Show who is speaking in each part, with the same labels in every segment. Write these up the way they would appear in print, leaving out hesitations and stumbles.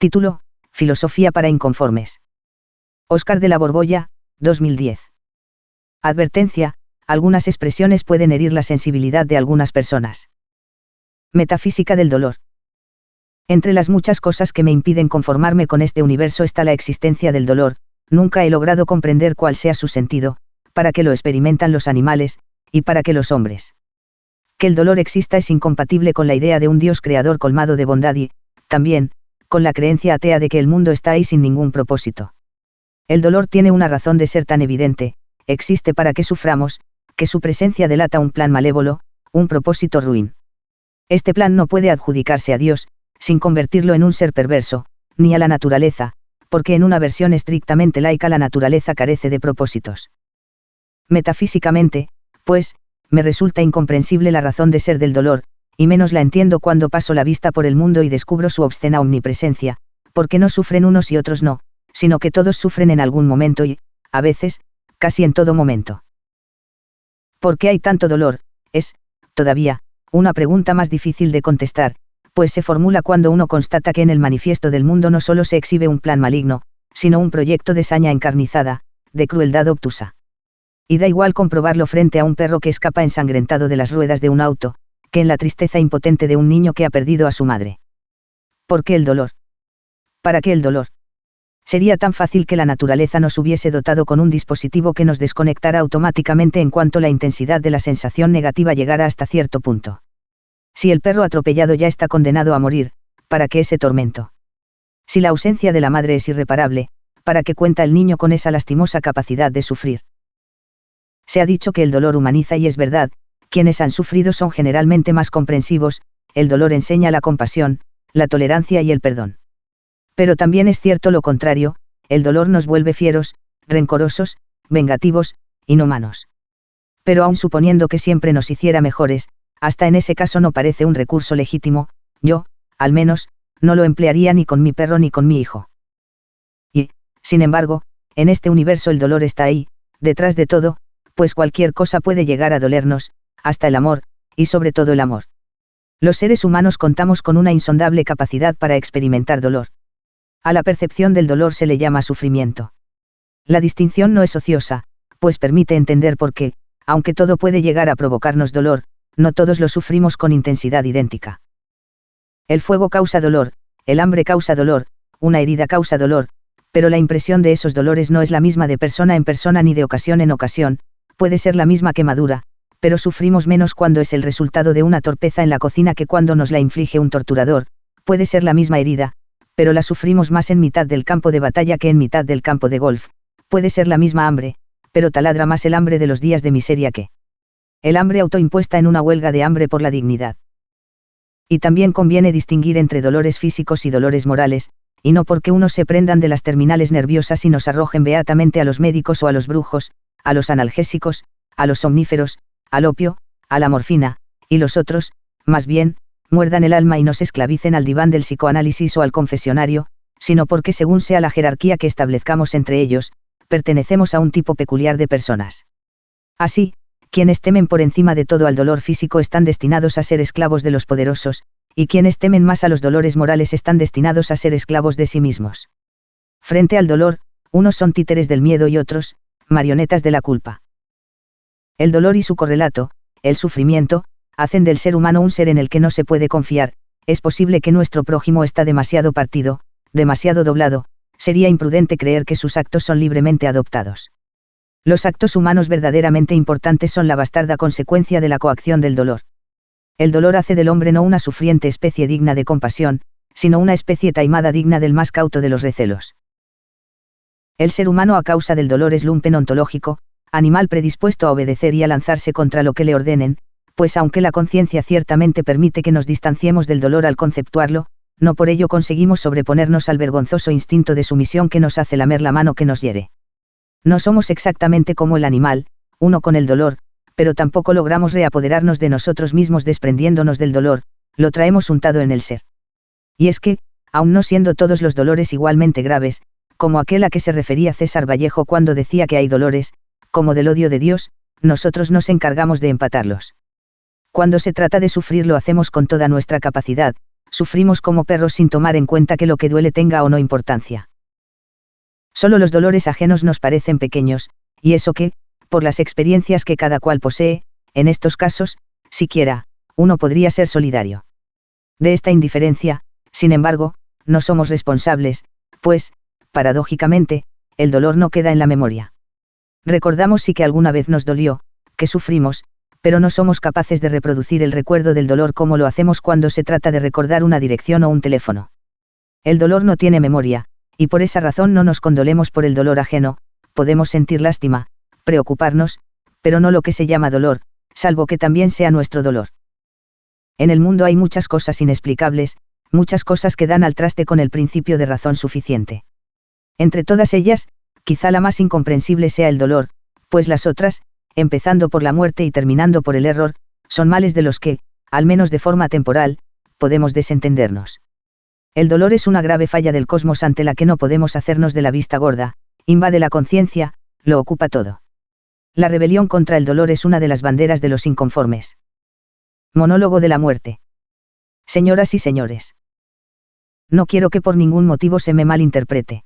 Speaker 1: Título: Filosofía para inconformes. Óscar de la Borbolla, 2010. Advertencia: algunas expresiones pueden herir la sensibilidad de algunas personas. Metafísica del dolor. Entre las muchas cosas que me impiden conformarme con este universo está la existencia del dolor. Nunca he logrado comprender cuál sea su sentido, para qué lo experimentan los animales, y para qué los hombres. Que el dolor exista es incompatible con la idea de un Dios creador colmado de bondad y, también, con la creencia atea de que el mundo está ahí sin ningún propósito. El dolor tiene una razón de ser tan evidente, existe para que suframos, que su presencia delata un plan malévolo, un propósito ruin. Este plan no puede adjudicarse a Dios, sin convertirlo en un ser perverso, ni a la naturaleza, porque en una versión estrictamente laica la naturaleza carece de propósitos. Metafísicamente, pues, me resulta incomprensible la razón de ser del dolor, y menos la entiendo cuando paso la vista por el mundo y descubro su obscena omnipresencia, porque no sufren unos y otros no, sino que todos sufren en algún momento y, a veces, casi en todo momento. ¿Por qué hay tanto dolor? Es, todavía, una pregunta más difícil de contestar, pues se formula cuando uno constata que en el manifiesto del mundo no solo se exhibe un plan maligno, sino un proyecto de saña encarnizada, de crueldad obtusa. Y da igual comprobarlo frente a un perro que escapa ensangrentado de las ruedas de un auto, que en la tristeza impotente de un niño que ha perdido a su madre. ¿Por qué el dolor? ¿Para qué el dolor? Sería tan fácil que la naturaleza nos hubiese dotado con un dispositivo que nos desconectara automáticamente en cuanto la intensidad de la sensación negativa llegara hasta cierto punto. Si el perro atropellado ya está condenado a morir, ¿para qué ese tormento? Si la ausencia de la madre es irreparable, ¿para qué cuenta el niño con esa lastimosa capacidad de sufrir? Se ha dicho que el dolor humaniza y es verdad, quienes han sufrido son generalmente más comprensivos, el dolor enseña la compasión, la tolerancia y el perdón. Pero también es cierto lo contrario, el dolor nos vuelve fieros, rencorosos, vengativos, inhumanos. Pero aun suponiendo que siempre nos hiciera mejores, hasta en ese caso no parece un recurso legítimo, yo, al menos, no lo emplearía ni con mi perro ni con mi hijo. Y, sin embargo, en este universo el dolor está ahí, detrás de todo, pues cualquier cosa puede llegar a dolernos, hasta el amor, y sobre todo el amor. Los seres humanos contamos con una insondable capacidad para experimentar dolor. A la percepción del dolor se le llama sufrimiento. La distinción no es ociosa, pues permite entender por qué, aunque todo puede llegar a provocarnos dolor, no todos lo sufrimos con intensidad idéntica. El fuego causa dolor, el hambre causa dolor, una herida causa dolor, pero la impresión de esos dolores no es la misma de persona en persona ni de ocasión en ocasión, puede ser la misma quemadura, pero sufrimos menos cuando es el resultado de una torpeza en la cocina que cuando nos la inflige un torturador, puede ser la misma herida, pero la sufrimos más en mitad del campo de batalla que en mitad del campo de golf, puede ser la misma hambre, pero taladra más el hambre de los días de miseria que el hambre autoimpuesta en una huelga de hambre por la dignidad. Y también conviene distinguir entre dolores físicos y dolores morales, y no porque unos se prendan de las terminales nerviosas y nos arrojen beatamente a los médicos o a los brujos, a los analgésicos, a los somníferos, al opio, a la morfina, y los otros, más bien, muerdan el alma y nos esclavicen al diván del psicoanálisis o al confesionario, sino porque según sea la jerarquía que establezcamos entre ellos, pertenecemos a un tipo peculiar de personas. Así, quienes temen por encima de todo al dolor físico están destinados a ser esclavos de los poderosos, y quienes temen más a los dolores morales están destinados a ser esclavos de sí mismos. Frente al dolor, unos son títeres del miedo y otros, marionetas de la culpa. El dolor y su correlato, el sufrimiento, hacen del ser humano un ser en el que no se puede confiar. Es posible que nuestro prójimo está demasiado partido, demasiado doblado, sería imprudente creer que sus actos son libremente adoptados. Los actos humanos verdaderamente importantes son la bastarda consecuencia de la coacción del dolor. El dolor hace del hombre no una sufriente especie digna de compasión, sino una especie taimada digna del más cauto de los recelos. El ser humano a causa del dolor es lumpen ontológico, animal predispuesto a obedecer y a lanzarse contra lo que le ordenen, pues aunque la conciencia ciertamente permite que nos distanciemos del dolor al conceptuarlo, no por ello conseguimos sobreponernos al vergonzoso instinto de sumisión que nos hace lamer la mano que nos hiere. No somos exactamente como el animal, uno con el dolor, pero tampoco logramos reapoderarnos de nosotros mismos desprendiéndonos del dolor, lo traemos untado en el ser. Y es que, aun no siendo todos los dolores igualmente graves, como aquel a que se refería César Vallejo cuando decía que hay dolores, como del odio de Dios, nosotros nos encargamos de empatarlos. Cuando se trata de sufrir lo hacemos con toda nuestra capacidad, sufrimos como perros sin tomar en cuenta que lo que duele tenga o no importancia. Solo los dolores ajenos nos parecen pequeños, y eso que, por las experiencias que cada cual posee, en estos casos, siquiera, uno podría ser solidario. De esta indiferencia, sin embargo, no somos responsables, pues, paradójicamente, el dolor no queda en la memoria. Recordamos sí que alguna vez nos dolió, que sufrimos, pero no somos capaces de reproducir el recuerdo del dolor como lo hacemos cuando se trata de recordar una dirección o un teléfono. El dolor no tiene memoria, y por esa razón no nos condolemos por el dolor ajeno, podemos sentir lástima, preocuparnos, pero no lo que se llama dolor, salvo que también sea nuestro dolor. En el mundo hay muchas cosas inexplicables, muchas cosas que dan al traste con el principio de razón suficiente. Entre todas ellas, quizá la más incomprensible sea el dolor, pues las otras, empezando por la muerte y terminando por el error, son males de los que, al menos de forma temporal, podemos desentendernos. El dolor es una grave falla del cosmos ante la que no podemos hacernos de la vista gorda, invade la conciencia, lo ocupa todo. La rebelión contra el dolor es una de las banderas de los inconformes. Monólogo de la muerte. Señoras y señores. No quiero que por ningún motivo se me malinterprete.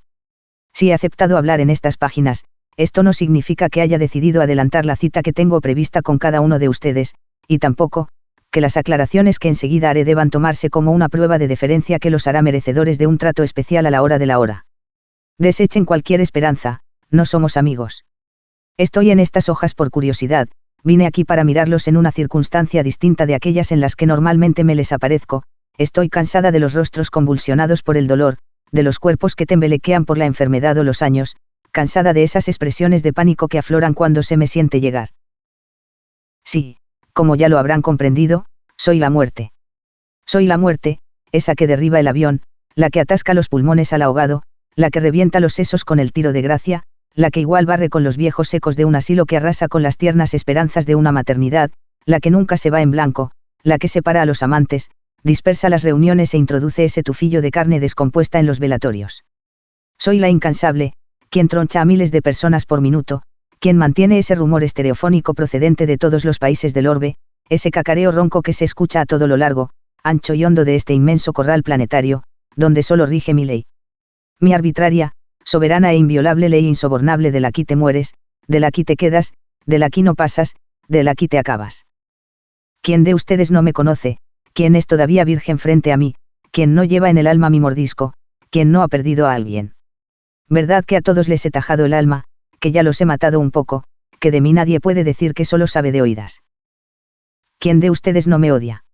Speaker 1: Si he aceptado hablar en estas páginas, esto no significa que haya decidido adelantar la cita que tengo prevista con cada uno de ustedes, y tampoco, que las aclaraciones que enseguida haré deban tomarse como una prueba de deferencia que los hará merecedores de un trato especial a la hora de la hora. Desechen cualquier esperanza, no somos amigos. Estoy en estas hojas por curiosidad, vine aquí para mirarlos en una circunstancia distinta de aquellas en las que normalmente me les aparezco, estoy cansada de los rostros convulsionados por el dolor, de los cuerpos que temblequean por la enfermedad o los años, cansada de esas expresiones de pánico que afloran cuando se me siente llegar. Sí, como ya lo habrán comprendido, soy la muerte. Soy la muerte, esa que derriba el avión, la que atasca los pulmones al ahogado, la que revienta los sesos con el tiro de gracia, la que igual barre con los viejos secos de un asilo que arrasa con las tiernas esperanzas de una maternidad, la que nunca se va en blanco, la que separa a los amantes, dispersa las reuniones e introduce ese tufillo de carne descompuesta en los velatorios. Soy la incansable, quien troncha a miles de personas por minuto, quien mantiene ese rumor estereofónico procedente de todos los países del orbe, ese cacareo ronco que se escucha a todo lo largo, ancho y hondo de este inmenso corral planetario, donde solo rige mi ley. Mi arbitraria, soberana e inviolable ley insobornable del aquí te mueres, del aquí te quedas, del aquí no pasas, del aquí te acabas. ¿Quién de ustedes no me conoce? ¿Quién es todavía virgen frente a mí? ¿Quién no lleva en el alma mi mordisco? ¿Quién no ha perdido a alguien? ¿Verdad que a todos les he tajado el alma, que ya los he matado un poco, que de mí nadie puede decir que solo sabe de oídas? ¿Quién de ustedes no me odia?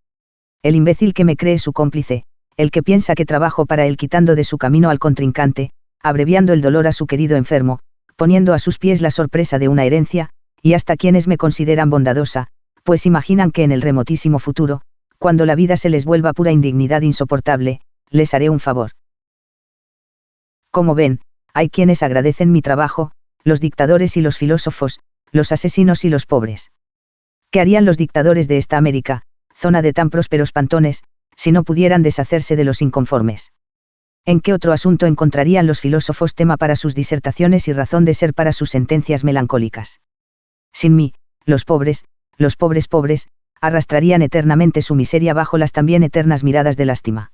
Speaker 1: El imbécil que me cree su cómplice, el que piensa que trabajo para él quitando de su camino al contrincante, abreviando el dolor a su querido enfermo, poniendo a sus pies la sorpresa de una herencia, y hasta quienes me consideran bondadosa, pues imaginan que en el remotísimo futuro, cuando la vida se les vuelva pura indignidad insoportable, les haré un favor. Como ven, hay quienes agradecen mi trabajo, los dictadores y los filósofos, los asesinos y los pobres. ¿Qué harían los dictadores de esta América, zona de tan prósperos pantones, si no pudieran deshacerse de los inconformes? ¿En qué otro asunto encontrarían los filósofos tema para sus disertaciones y razón de ser para sus sentencias melancólicas? Sin mí, los pobres pobres, arrastrarían eternamente su miseria bajo las también eternas miradas de lástima.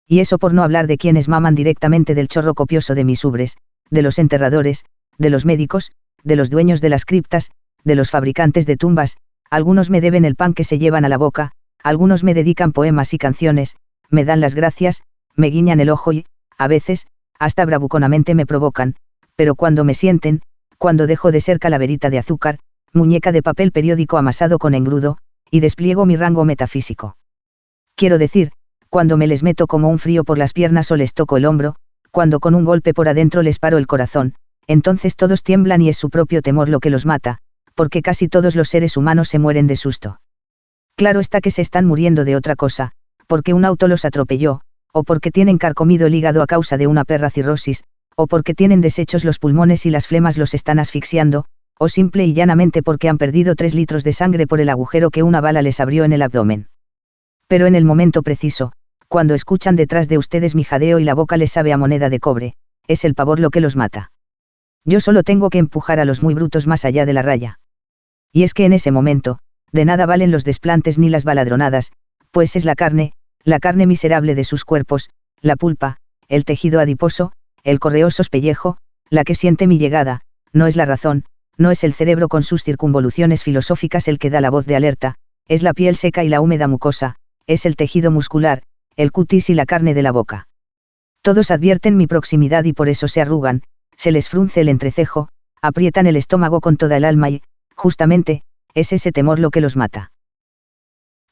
Speaker 1: Y eso por no hablar de quienes maman directamente del chorro copioso de mis ubres, de los enterradores, de los médicos, de los dueños de las criptas, de los fabricantes de tumbas. Algunos me deben el pan que se llevan a la boca, algunos me dedican poemas y canciones, me dan las gracias, me guiñan el ojo y, a veces, hasta bravuconamente me provocan, pero cuando me sienten, cuando dejo de ser calaverita de azúcar, muñeca de papel periódico amasado con engrudo, y despliego mi rango metafísico. Quiero decir, cuando me les meto como un frío por las piernas o les toco el hombro, cuando con un golpe por adentro les paro el corazón, entonces todos tiemblan y es su propio temor lo que los mata, porque casi todos los seres humanos se mueren de susto. Claro está que se están muriendo de otra cosa, porque un auto los atropelló, o porque tienen carcomido el hígado a causa de una perra cirrosis, o porque tienen deshechos los pulmones y las flemas los están asfixiando, o simple y llanamente porque han perdido 3 litros de sangre por el agujero que una bala les abrió en el abdomen. Pero en el momento preciso, cuando escuchan detrás de ustedes mi jadeo y la boca les sabe a moneda de cobre, es el pavor lo que los mata. Yo solo tengo que empujar a los muy brutos más allá de la raya. Y es que en ese momento, de nada valen los desplantes ni las baladronadas, pues es la carne, la carne miserable de sus cuerpos, la pulpa, el tejido adiposo, el correoso pellejo, la que siente mi llegada, no es la razón, no es el cerebro con sus circunvoluciones filosóficas el que da la voz de alerta, es la piel seca y la húmeda mucosa, es el tejido muscular, el cutis y la carne de la boca. Todos advierten mi proximidad y por eso se arrugan, se les frunce el entrecejo, aprietan el estómago con toda el alma y, justamente, es ese temor lo que los mata.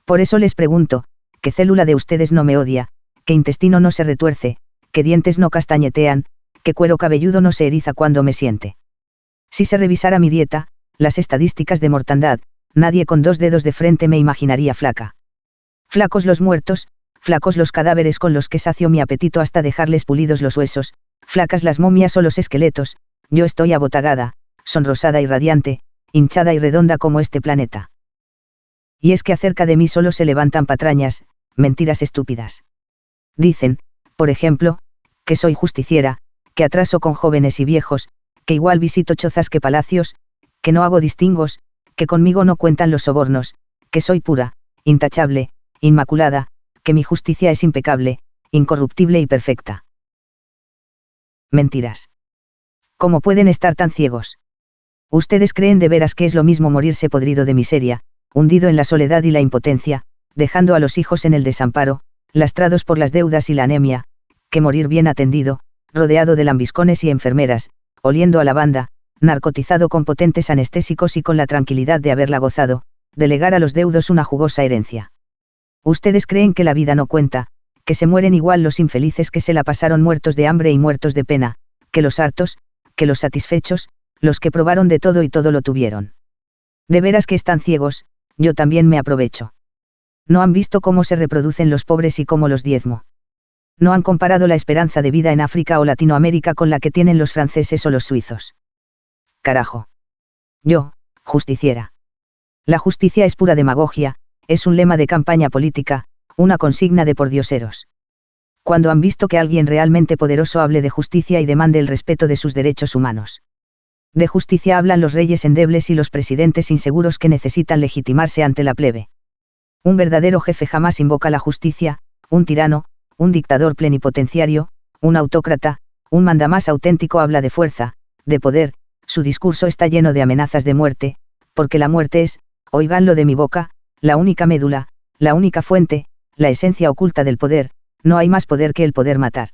Speaker 1: Por eso les pregunto, ¿qué célula de ustedes no me odia, qué intestino no se retuerce, qué dientes no castañetean, qué cuero cabelludo no se eriza cuando me siente? Si se revisara mi dieta, las estadísticas de mortandad, nadie con 2 dedos de frente me imaginaría flaca. Flacos los muertos, flacos los cadáveres con los que sacio mi apetito hasta dejarles pulidos los huesos, flacas las momias o los esqueletos, yo estoy abotagada, sonrosada y radiante, hinchada y redonda como este planeta. Y es que acerca de mí solo se levantan patrañas, mentiras estúpidas. Dicen, por ejemplo, que soy justiciera, que atraso con jóvenes y viejos, que igual visito chozas que palacios, que no hago distingos, que conmigo no cuentan los sobornos, que soy pura, intachable, inmaculada, que mi justicia es impecable, incorruptible y perfecta. Mentiras. ¿Cómo pueden estar tan ciegos? Ustedes creen de veras que es lo mismo morirse podrido de miseria, hundido en la soledad y la impotencia, dejando a los hijos en el desamparo, lastrados por las deudas y la anemia, que morir bien atendido, rodeado de lambiscones y enfermeras, oliendo a lavanda, narcotizado con potentes anestésicos y con la tranquilidad de haberla gozado, delegar a los deudos una jugosa herencia. Ustedes creen que la vida no cuenta, que se mueren igual los infelices que se la pasaron muertos de hambre y muertos de pena, que los hartos, que los satisfechos, los que probaron de todo y todo lo tuvieron. De veras que están ciegos, yo también me aprovecho. No han visto cómo se reproducen los pobres y cómo los diezmo. No han comparado la esperanza de vida en África o Latinoamérica con la que tienen los franceses o los suizos. Carajo. Yo, justiciera. La justicia es pura demagogia, es un lema de campaña política, una consigna de pordioseros. Cuando han visto que alguien realmente poderoso hable de justicia y demande el respeto de sus derechos humanos? De justicia hablan los reyes endebles y los presidentes inseguros que necesitan legitimarse ante la plebe. Un verdadero jefe jamás invoca la justicia, un tirano, un dictador plenipotenciario, un autócrata, un mandamás auténtico habla de fuerza, de poder, su discurso está lleno de amenazas de muerte, porque la muerte es, oiganlo de mi boca, la única médula, la única fuente, la esencia oculta del poder, no hay más poder que el poder matar.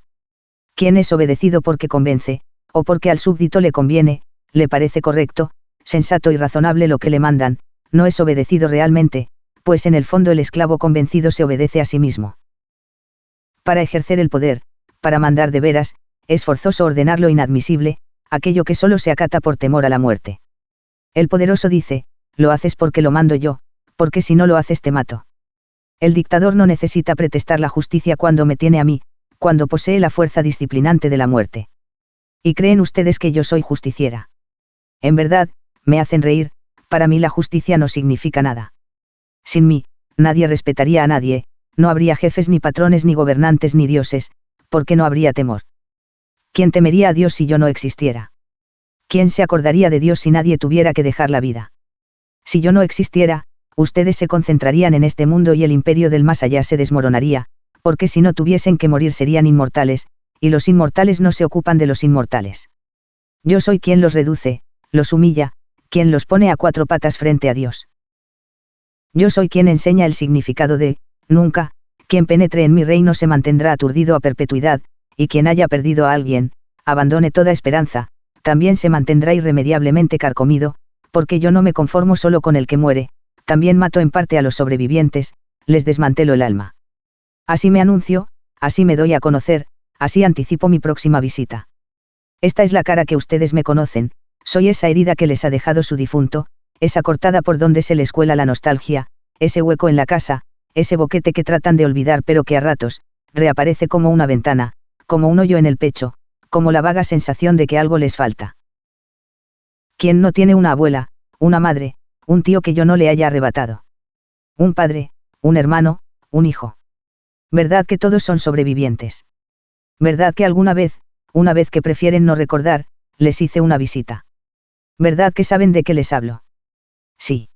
Speaker 1: Quien es obedecido porque convence, o porque al súbdito le conviene, le parece correcto, sensato y razonable lo que le mandan, no es obedecido realmente, pues en el fondo el esclavo convencido se obedece a sí mismo. Para ejercer el poder, para mandar de veras, es forzoso ordenar lo inadmisible, aquello que solo se acata por temor a la muerte. El poderoso dice, lo haces porque lo mando yo, porque si no lo haces te mato. El dictador no necesita pretextar la justicia cuando me tiene a mí, cuando posee la fuerza disciplinante de la muerte. ¿Y creen ustedes que yo soy justiciera? En verdad, me hacen reír, para mí la justicia no significa nada. Sin mí, nadie respetaría a nadie, no habría jefes ni patrones ni gobernantes ni dioses, porque no habría temor. ¿Quién temería a Dios si yo no existiera? ¿Quién se acordaría de Dios si nadie tuviera que dejar la vida? Si yo no existiera, ustedes se concentrarían en este mundo y el imperio del más allá se desmoronaría, porque si no tuviesen que morir serían inmortales, y los inmortales no se ocupan de los inmortales. Yo soy quien los reduce, los humilla, quien los pone a 4 patas frente a Dios. Yo soy quien enseña el significado de, nunca, quien penetre en mi reino se mantendrá aturdido a perpetuidad, y quien haya perdido a alguien, abandone toda esperanza, también se mantendrá irremediablemente carcomido, porque yo no me conformo solo con el que muere, también mato en parte a los sobrevivientes, les desmantelo el alma. Así me anuncio, así me doy a conocer, así anticipo mi próxima visita. Esta es la cara que ustedes me conocen, soy esa herida que les ha dejado su difunto, esa cortada por donde se les cuela la nostalgia, ese hueco en la casa, ese boquete que tratan de olvidar pero que a ratos, reaparece como una ventana, como un hoyo en el pecho, como la vaga sensación de que algo les falta. ¿Quién no tiene una abuela, una madre, un tío que yo no le haya arrebatado? Un padre, un hermano, un hijo. ¿Verdad que todos son sobrevivientes? ¿Verdad que alguna vez, una vez que prefieren no recordar, les hice una visita? ¿Verdad que saben de qué les hablo? Sí.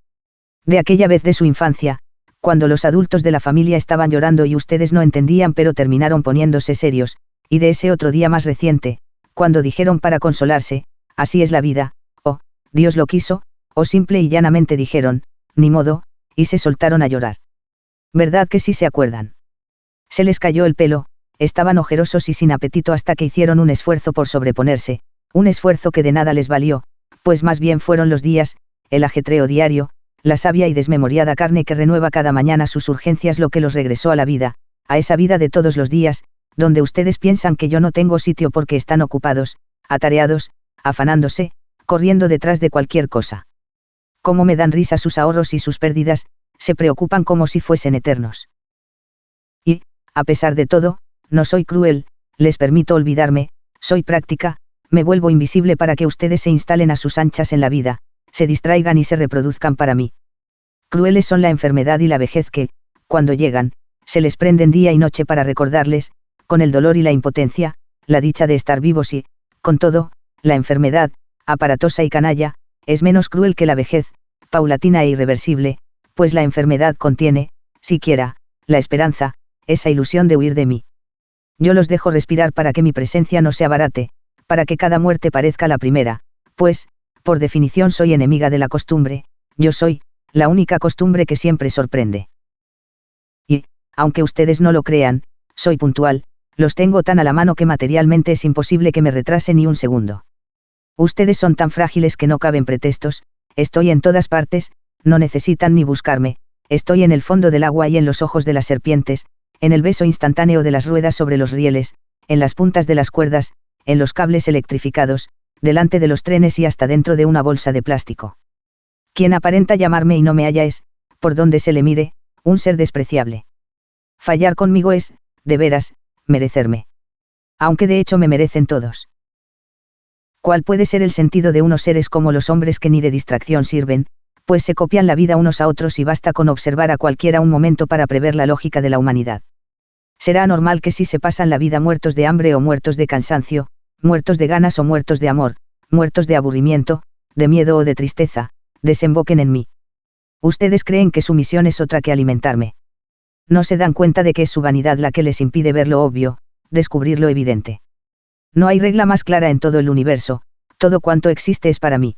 Speaker 1: De aquella vez de su infancia, cuando los adultos de la familia estaban llorando y ustedes no entendían pero terminaron poniéndose serios, y de ese otro día más reciente, cuando dijeron para consolarse, así es la vida, o, Dios lo quiso, o simple y llanamente dijeron, ni modo, y se soltaron a llorar. ¿Verdad que sí se acuerdan? Se les cayó el pelo, estaban ojerosos y sin apetito hasta que hicieron un esfuerzo por sobreponerse, un esfuerzo que de nada les valió, pues más bien fueron los días, el ajetreo diario, la sabia y desmemoriada carne que renueva cada mañana sus urgencias lo que los regresó a la vida, a esa vida de todos los días, donde ustedes piensan que yo no tengo sitio porque están ocupados, atareados, afanándose, corriendo detrás de cualquier cosa. Cómo me dan risa sus ahorros y sus pérdidas, se preocupan como si fuesen eternos. Y, a pesar de todo, no soy cruel, les permito olvidarme, soy práctica, me vuelvo invisible para que ustedes se instalen a sus anchas en la vida, se distraigan y se reproduzcan para mí. Crueles son la enfermedad y la vejez que, cuando llegan, se les prenden día y noche para recordarles, con el dolor y la impotencia, la dicha de estar vivos y, con todo, la enfermedad, aparatosa y canalla, es menos cruel que la vejez, paulatina e irreversible, pues la enfermedad contiene, siquiera, la esperanza, esa ilusión de huir de mí. Yo los dejo respirar para que mi presencia no se abarate, para que cada muerte parezca la primera, pues, por definición soy enemiga de la costumbre, yo soy, la única costumbre que siempre sorprende. Y, aunque ustedes no lo crean, soy puntual, los tengo tan a la mano que materialmente es imposible que me retrase ni un segundo. Ustedes son tan frágiles que no caben pretextos, estoy en todas partes, no necesitan ni buscarme, estoy en el fondo del agua y en los ojos de las serpientes, en el beso instantáneo de las ruedas sobre los rieles, en las puntas de las cuerdas, en los cables electrificados, delante de los trenes y hasta dentro de una bolsa de plástico. Quien aparenta llamarme y no me halla es, por donde se le mire, un ser despreciable. Fallar conmigo es, de veras, merecerme. Aunque de hecho me merecen todos. ¿Cuál puede ser el sentido de unos seres como los hombres que ni de distracción sirven, pues se copian la vida unos a otros y basta con observar a cualquiera un momento para prever la lógica de la humanidad? Será anormal que si se pasan la vida muertos de hambre o muertos de cansancio, muertos de ganas o muertos de amor, muertos de aburrimiento, de miedo o de tristeza, desemboquen en mí. Ustedes creen que su misión es otra que alimentarme. No se dan cuenta de que es su vanidad la que les impide ver lo obvio, descubrir lo evidente. No hay regla más clara en todo el universo, todo cuanto existe es para mí.